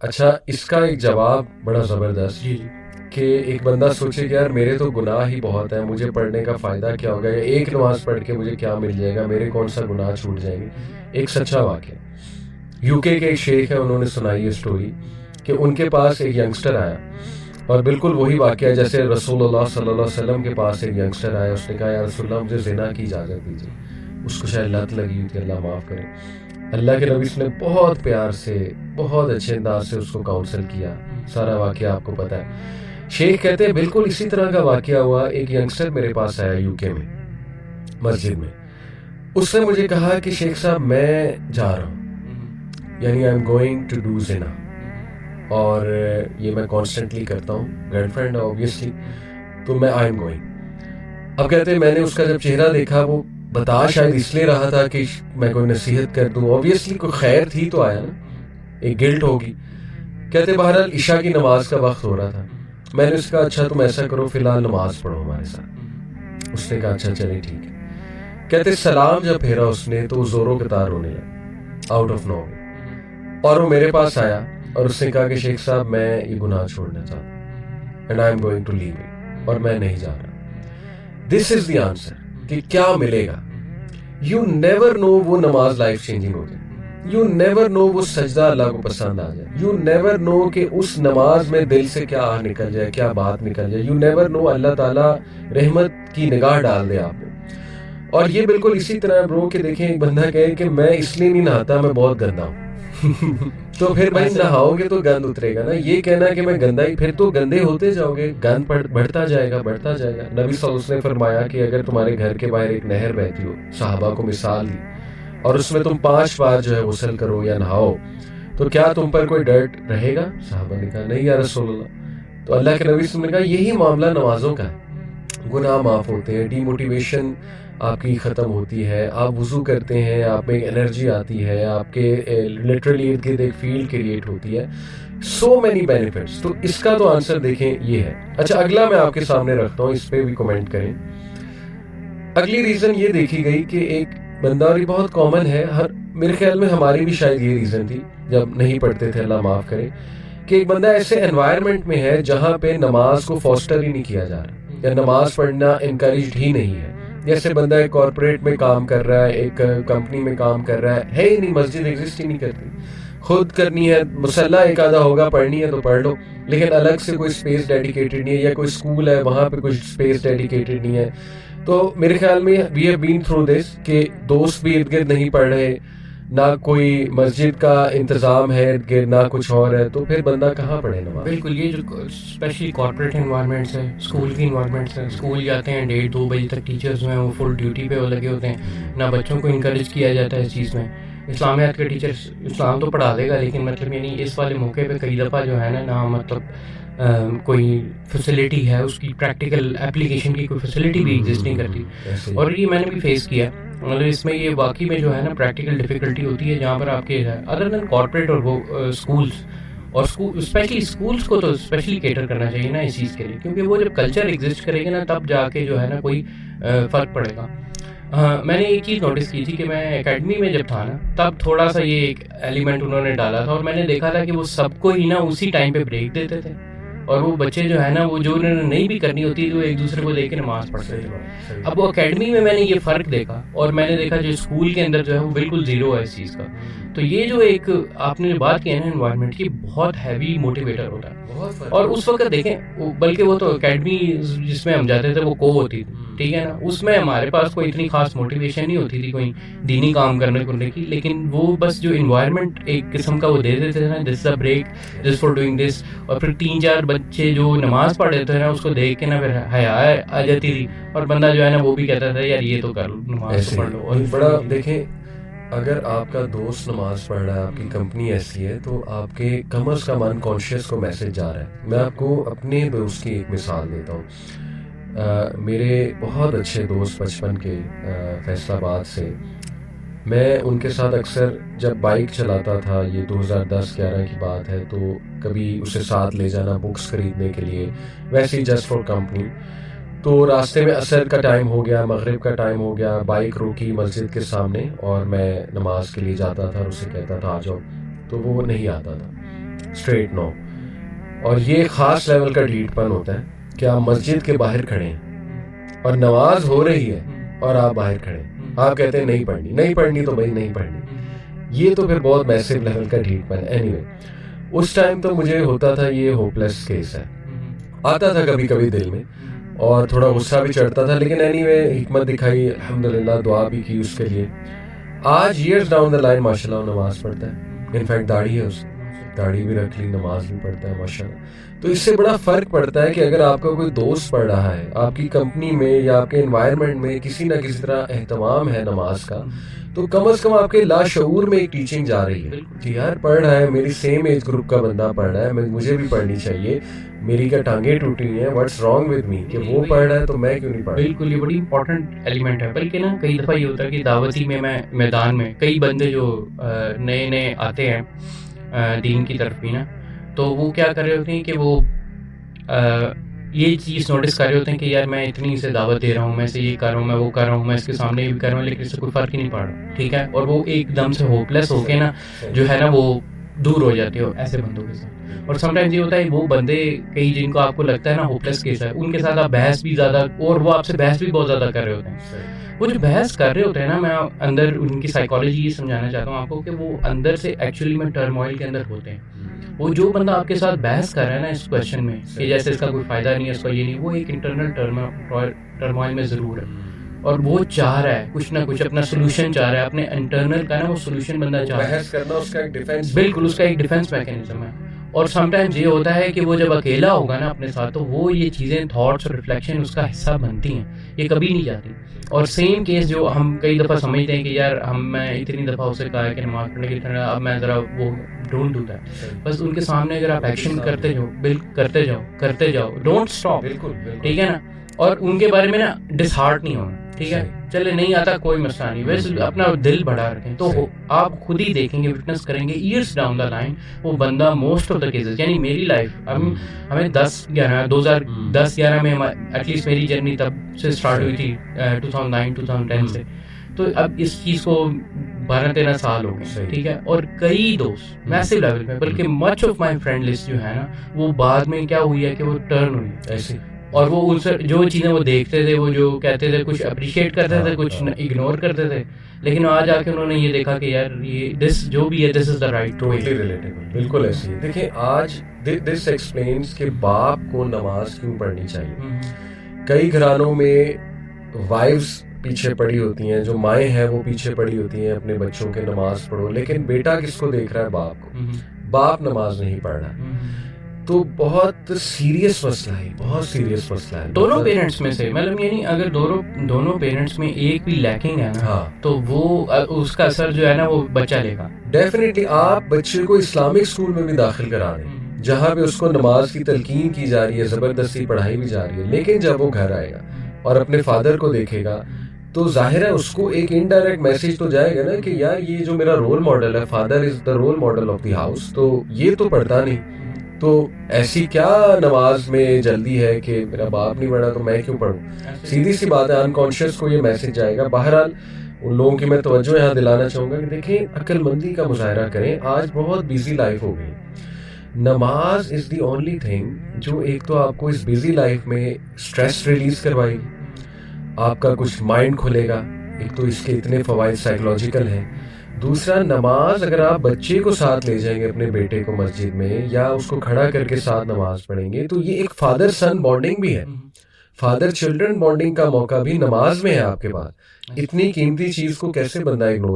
اچھا اس کا ایک جواب بڑا زبردست کہ ایک بندہ سوچے کہ یار میرے تو گناہ ہی بہت ہیں، مجھے پڑھنے کا فائدہ کیا ہوگا، یا ایک نماز پڑھ کے مجھے کیا مل جائے گا، میرے کون سا گناہ چھوٹ جائیں گے. ایک سچا واقعہ یو کے ایک شیخ ہے، انہوں نے سنائی یہ اسٹوری کہ ان کے پاس ایک ینگسٹر آیا، اور بالکل وہی واقعہ جیسے رسول اللہ صلی اللہ علیہ وسلم کے پاس ایک ینگسٹر آیا، اس نے کہا یا رسول اللہ مجھے زنا کی اجازت دیجیے. اس کو شاید لت لگی ہوئی تھی، اللہ معاف کرے. اللہ کے نبی نے بہت پیار سے بہت اچھے انداز سے اس کو کاؤنسل کیا. سارا واقعہ آپ کو پتہ ہے. شیخ کہتے ہیں بالکل اسی طرح کا واقعہ ہوا. ایک ینگسٹر میرے پاس آیا یو کے میں مسجد میں. اس نے مجھے کہا کہ شیخ صاحب میں جا رہا ہوں، یعنی I am going to do زنا، اور یہ میں کانسٹنٹلی کرتا ہوں، گرل فرینڈ اوبیسلی، تو میں آئی ایم گوئنگ. اب کہتے ہیں میں نے اس کا جب چہرہ دیکھا، وہ بتا شاید اس لیے رہا تھا کہ میں کوئی نصیحت کر دوں، اوبیسلی کوئی خیر تھی تو آیا نا، ایک گلٹ ہوگی. کہتے بہرحال عشاء کی نماز کا وقت ہو رہا تھا. میں نے اس کا اچھا تم ایسا کرو فی الحال نماز پڑھو ہمارے ساتھ. اس نے کہا اچھا چلیں ٹھیک ہے. کہتے سلام جب پھیرا اس نے تو زوروں کے تار ہونے لگا آؤٹ آف نو، اور وہ میرے پاس آیا اور اس نے کہا کہ شیخ صاحب میں یہ گناہ چھوڑنا چاہتا ہوں، and I am going to leave it, اور میں نہیں جا رہا. دس از دی آنسر کہ کیا ملے گا. یو نیور نو وہ نماز لائف چینجنگ ہو جائے، یو نیور نو وہ سجدہ اللہ کو پسند آ جائے، یو نیور نو کہ اس نماز میں دل سے کیا نکل جائے، کیا بات نکل جائے، یو نیور نو اللہ تعالیٰ رحمت کی نگاہ ڈال دے آپ کو. اور یہ بالکل اسی طرح برو کہ دیکھیں ایک بندہ کہے کہ میں اس لیے نہیں نہاتا میں بہت گندا ہوں، تو پھر بھائی نہاؤ گے تو گند اترے گا نا. یہ کہنا کہ میں گندا ہی، پھر تو گندے ہوتے جاؤ گے، گند بڑھتا جائے گا بڑھتا جائے گا. نبی صلی اللہ علیہ وسلم نے فرمایا کہ اگر تمہارے گھر کے باہر ایک نہر بہتی ہو، صحابہ کو مثال دی، اور اس میں تم 5 بار جو ہے غسل کرو یا نہاؤ، تو کیا تم پر کوئی ڈرٹ رہے گا؟ صحابہ نے کہا نہیں یا رسول اللہ. تو اللہ کے نبی صلی اللہ علیہ وسلم نے کہا یہی معاملہ نمازوں کا ہے. گناہ معاف ہوتے ہیں، ڈی موٹیویشن آپ کی ختم ہوتی ہے، آپ وضو کرتے ہیں، آپ میں انرجی آتی ہے، آپ کے لٹرلی ارد گرد ایک فیلڈ کریٹ ہوتی ہے. So many benefits. تو اس کا تو آنسر دیکھیں یہ ہے. اچھا اگلا میں آپ کے سامنے رکھتا ہوں، اس پہ بھی کمنٹ کریں. اگلی ریزن یہ دیکھی گئی کہ ایک بندہ، اور یہ بہت کامن ہے، میرے خیال میں ہماری بھی شاید یہ ریزن تھی جب نہیں پڑھتے تھے، اللہ معاف کرے، کہ ایک بندہ ایسے انوائرمنٹ میں ہے جہاں پہ نماز کو فوسٹر ہی نہیں کیا جا رہا، یا نماز پڑھنا انکریجڈ ہی نہیں ہے. جیسے بندہ ایک کارپوریٹ میں کام کر رہا ہے، ایک کمپنی میں کام کر رہا ہے ہی نہیں، مسجد ایگزسٹ ہی نہیں کرتی. خود کرنی ہے، مسلح ایک آدھا ہوگا، پڑھنی ہے تو پڑھ لو، لیکن الگ سے کوئی اسپیس ڈیڈیکیٹڈ نہیں ہے، یا کوئی اسکول ہے وہاں پہ کوئی اسپیس ڈیڈیکیٹڈ نہیں ہے. تو میرے خیال میں we have been through this کہ دوست بھی ارد گرد نہیں پڑھ رہے، نہ کوئی مسجد کا انتظام ہے ارد گرد، نہ کچھ اور ہے، تو پھر بندہ کہاں پڑھے نماز. بالکل. یہ جو اسپیشلی کارپوریٹ انوائرمنٹس ہیں، اسکول کی انوائرمنٹس ہیں، اسکول جاتے ہیں 1:30-2 بجے تک، ٹیچرز جو ہیں وہ فل ڈیوٹی پہ وہ لگے ہوتے ہیں، نہ بچوں کو انکریج کیا جاتا ہے اس چیز میں. اسلامیات کے ٹیچرس اسلام تو پڑھا دے گا، لیکن مطلب یعنی اس والے موقع پہ کئی دفعہ جو ہے نا مطلب کوئی فیسلٹی ہے اس کی پریکٹیکل اپلیکیشن کی کوئی فیسلٹی بھی ایگزسٹ نہیں کرتی. اور یہ میں نے بھی فیس کیا، مطلب اس میں یہ واقعی میں جو ہے نا پریکٹیکل ڈیفیکلٹی ہوتی ہے جہاں پر آپ کے ادر دین کارپوریٹ اور وہ اسکولس، اور اسپیشلی اسکولس کو تو اسپیشلی کیٹر کرنا چاہیے نا اس چیز کے لیے، کیونکہ وہ جب کلچر ایگزسٹ کرے گا نا تب جا کے جو ہے نا کوئی فرق پڑے گا. میں نے ایک چیز نوٹس کی تھی کہ میں اکیڈمی میں جب تھا نا تب تھوڑا سا یہ ایک ایلیمنٹ انہوں نے ڈالا تھا، اور میں نے دیکھا تھا کہ وہ سب کو ہی نا اسی ٹائم پہ بریک دیتے تھے، اور وہ بچے جو ہے نا وہ جو انہوں نے نہیں بھی کرنی ہوتی تھی وہ ایک دوسرے کو دیکھ کے نماز پڑھتے تھے. اب وہ اکیڈمی میں نے یہ فرق دیکھا، اور میں نے دیکھا جو اسکول کے اندر جو ہے وہ بالکل زیرو ہے اس چیز کا. تو یہ جو ایک آپ نے بات کی ہے نا انوائرمنٹ کی، بہت ہیوی موٹیویٹر ہوتا ہے. اور اس وقت دیکھیں بلکہ وہ تو اکیڈمی جس میں ہم جاتے تھے وہ کو ہوتی تھی، ٹھیک ہے نا، اس میں ہمارے پاس کوئی اتنی خاص موٹیویشن نہیں ہوتی تھی کوئی دینی کام کرنے کی، لیکن وہ بس جو انوائرمنٹ ایک قسم کا وہ دے دیتے تھے نا، this the break just for doing this. اور پھر 3-4 بچے جو نماز پڑھ رہے تھے نا اس کو دیکھ کے نا پھر حیا آ جاتی تھی، اور بندہ جو ہے نا وہ بھی کہتا تھا یار یہ تو کر لو، نماز پڑھ لو. اور بڑا دیکھیں اگر آپ کا دوست نماز پڑھ رہا ہے، آپ کی کمپنی ایسی ہے، تو آپ کے کم از کم انکانشیس کو میسج جا رہا ہے. میں آپ کو اپنے دوست کی ایک مثال دیتا ہوں. میرے بہت اچھے دوست بچپن کے فیصل آباد سے، میں ان کے ساتھ اکثر جب بائک چلاتا تھا، یہ 2010-11 کی بات ہے، تو کبھی اسے ساتھ لے جانا بکس خریدنے کے لیے، ویسے ہی جسٹ فار کمپنی. تو راستے میں عصر کا ٹائم ہو گیا، مغرب کا ٹائم ہو گیا، بائک روکی مسجد کے سامنے، اور میں نماز کے لیے جاتا تھا اور اسے کہتا تھا آ جاؤ، تو وہ نہیں آتا تھا. اسٹریٹ 9. اور یہ خاص لیول کا ڈھیٹ پن ہوتا ہے کہ آپ مسجد کے باہر کھڑے ہیں اور نماز ہو رہی ہے اور آپ باہر کھڑے ہیں, آپ کہتے ہیں نہیں پڑھنی تو بھائی نہیں پڑھنی. یہ تو پھر بہت میسو لیول کا ڈھیٹ پن. اینی وے اس ٹائم تو مجھے ہوتا تھا یہ ہوپ لیس کیس ہے, آتا تھا کبھی کبھی دل میں اور تھوڑا غصہ بھی چڑھتا تھا, لیکن اینی وے حکمت دکھائی, الحمدللہ دعا بھی کی اس کے لیے. آج ایئرز ڈاؤن دا لائن ماشاء اللہ نماز پڑھتا ہے, انفیکٹ داڑھی ہے, اس داڑھی بھی رکھ لی, نماز بھی پڑھتا ہے ماشاء اللہ. تو اس سے بڑا فرق پڑتا ہے کہ اگر آپ کا کوئی دوست پڑھ رہا ہے, آپ کی کمپنی میں یا آپ کے انوائرمنٹ میں کسی نہ کسی طرح اہتمام ہے نماز کا, تو کم از کم آپ کے لاشعور میں ایک ٹیچنگ جا رہی ہے کہ یار پڑھ رہا ہے, میری سیم ایج گروپ کا بندہ پڑھ رہا ہے, مجھے بھی پڑھنی چاہیے, میری کیا ٹانگیں ٹوٹی ہیں, واٹس رانگ ود می کہ وہ پڑھ رہا ہے تو میں کیوں نہیں پڑھ رہا. بالکل, یہ بڑی امپورٹنٹ ایلیمنٹ ہے. بلکہ نا کئی دفعہ یہ ہوتا ہے کہ دعوتی میں میدان میں کئی بندے جو نئے آتے ہیں دین کی طرف بھی نا, تو وہ کیا کر رہے ہوتے ہیں کہ وہ یہ چیز نوٹس کر رہے ہوتے ہیں کہ یار میں اتنی سے دعوت دے رہا ہوں, میں سے یہ کر رہا ہوں, میں وہ کر رہا ہوں, میں اس کے سامنے بھی کر رہا ہوں, لیکن اس سے کوئی فرق ہی نہیں پڑ رہا, ٹھیک ہے. اور وہ ایک دم سے ہوپ لیس ہو کے نا جو ہے نا وہ دور ہو جاتے ہو ایسے بندوں کے ساتھ. اور سم ٹائمز یہ ہوتا ہے وہ بندے کئی جن کو آپ کو لگتا ہے نا ہوپ لیس کیس ہے, ان کے ساتھ آپ بحث بھی زیادہ, اور وہ آپ سے بحث بھی بہت زیادہ کر رہے ہوتے ہیں. وہ جو بحث کر رہے ہوتے ہیں نا, میں اندر ان کی سائیکالوجی یہ سمجھانا چاہتا ہوں آپ کو کہ وہ اندر سے ایکچولی میں ٹرموائل کے اندر ہوتے ہیں. وہ جو بندہ آپ کے ساتھ بحث کر رہا ہے نا اس کویشچن میں کہ جیسے اس کا کوئی فائدہ نہیں ہے, اس کا یہ نہیں, وہ ایک انٹرنل ٹرموائل میں ضرور ہے, اور وہ چاہ رہا ہے کچھ نہ کچھ اپنا سولوشن چاہ رہا ہے, اپنے انٹرنل کا نا وہ سولوشن بندہ چاہ رہا ہے. بحث کرنا اس کا ایک ڈیفینس, بالکل اس کا ایک ڈیفینس میکینزم ہے. اور سم ٹائمز یہ ہوتا ہے کہ وہ جب اکیلا ہوگا نا اپنے ساتھ, تو وہ یہ چیزیں تھاٹس اور ریفلیکشن اس کا حصہ بنتی ہیں, یہ کبھی نہیں جاتی. اور سیم کیس جو ہم کئی دفعہ سمجھتے ہیں کہ یار میں اتنی دفعہ اسے کہا ہے کہ نماز پڑھنے کی طرح, اب میں ذرا وہ ڈونٹ ڈو دیٹ. بس ان کے سامنے اگر آپ ایکشن کرتے جاؤ, ڈونٹ اسٹاپ, ٹھیک ہے نا. اور ان کے بارے میں نا ڈس ہارٹ نہیں ہونا, ٹھیک ہے, چلے نہیں آتا کوئی مسئلہ نہیں, ویسے اپنا دل بڑھا رکھیں. تو آپ خود ہی دیکھیں گے, وٹنس کریں گے ایئرس ڈاؤن دا لائن وہ بندہ موسٹ آف دا کیسز, یعنی میری لائف ہمیں 2010-11 میں ایٹ لیسٹ میری جرنی تب سے اسٹارٹ ہوئی تھی 2009-2010 سے, تو اب اس چیز کو 12-13 سال ہو گئے, ٹھیک ہے. اور کئی دوست میسو لیول پہ, بلکہ much of my friend list جو ہے نا وہ بعد میں کیا ہوئی ہے کہ وہ ٹرن ہوئی ایسے, اور وہ ان سے جو چیزیں وہ دیکھتے تھے, وہ جو کہتے تھے, کچھ اپریشیٹ کرتے تھے, کچھ اگنور کرتے تھے, لیکن آج آ کے انہوں نے یہ دیکھا کہ یار یہ دس جو بھی ہے دس از دا رائٹ وے. بالکل ایسے ہی. دیکھیں آج دس ایکسپلینس کہ باپ کو نماز کیوں پڑھنی چاہیے. کئی گھرانوں میں وائفز پیچھے پڑی ہوتی ہیں, جو مائیں ہیں وہ پیچھے پڑی ہوتی ہیں اپنے بچوں کے نماز پڑھو, لیکن بیٹا کس کو دیکھ رہا ہے, باپ کو. باپ نماز نہیں پڑھ رہا, تو بہت سیریس مسئلہ ہے, بہت سیریس مسئلہ ہے. دونوں پیرنٹس میں سے مطلب یعنی اگر دونوں پیرنٹس میں ایک بھی لیکنگ ہے نا, تو وہ اس کا اثر جو ہے نا وہ بچہ لے گا. ڈیفینیٹلی آپ بچے کو اسلامک اسکول میں بھی داخل کرا دیں جہاں پہ اس کو نماز کی تلقین کی جا رہی ہے, زبردستی پڑھائی بھی جا رہی ہے, لیکن جب وہ گھر آئے گا اور اپنے فادر کو دیکھے گا تو ظاہر ہے اس کو ایک انڈائریکٹ میسج تو جائے گا نا کہ یار یہ جو میرا رول ماڈل ہے, father is the role model of the house, تو یہ تو پڑھتا نہیں, تو ایسی کیا نماز میں جلدی ہے کہ میرا باپ نہیں پڑھا تو میں کیوں پڑھوں. سیدھی سی بات ہے, انکانشیس کو یہ میسج جائے گا. بہرحال ان لوگوں کی میں توجہ یہاں دلانا چاہوں گا کہ دیکھیں عقل مندی کا مظاہرہ کریں. آج بہت بیزی لائف ہو گئی, نماز از دی اونلی تھنگ جو ایک تو آپ کو اس بیزی لائف میں اسٹریس ریلیز کروائے گی, آپ کا کچھ مائنڈ کھلے گا, ایک تو اس کے اتنے فوائد سائیکولوجیکل ہیں. دوسرا, نماز اگر آپ بچے کو ساتھ لے جائیں گے اپنے بیٹے کو مسجد میں, یا اس کو کھڑا کر کے ساتھ نماز پڑھیں گے, تو یہ ایک فادر سن بانڈنگ بھی ہے, فادر چلڈرن بانڈنگ کا موقع بھی نماز میں ہے آپ کے پاس. اتنی قیمتی چیز کو کیسے بندہ اگنور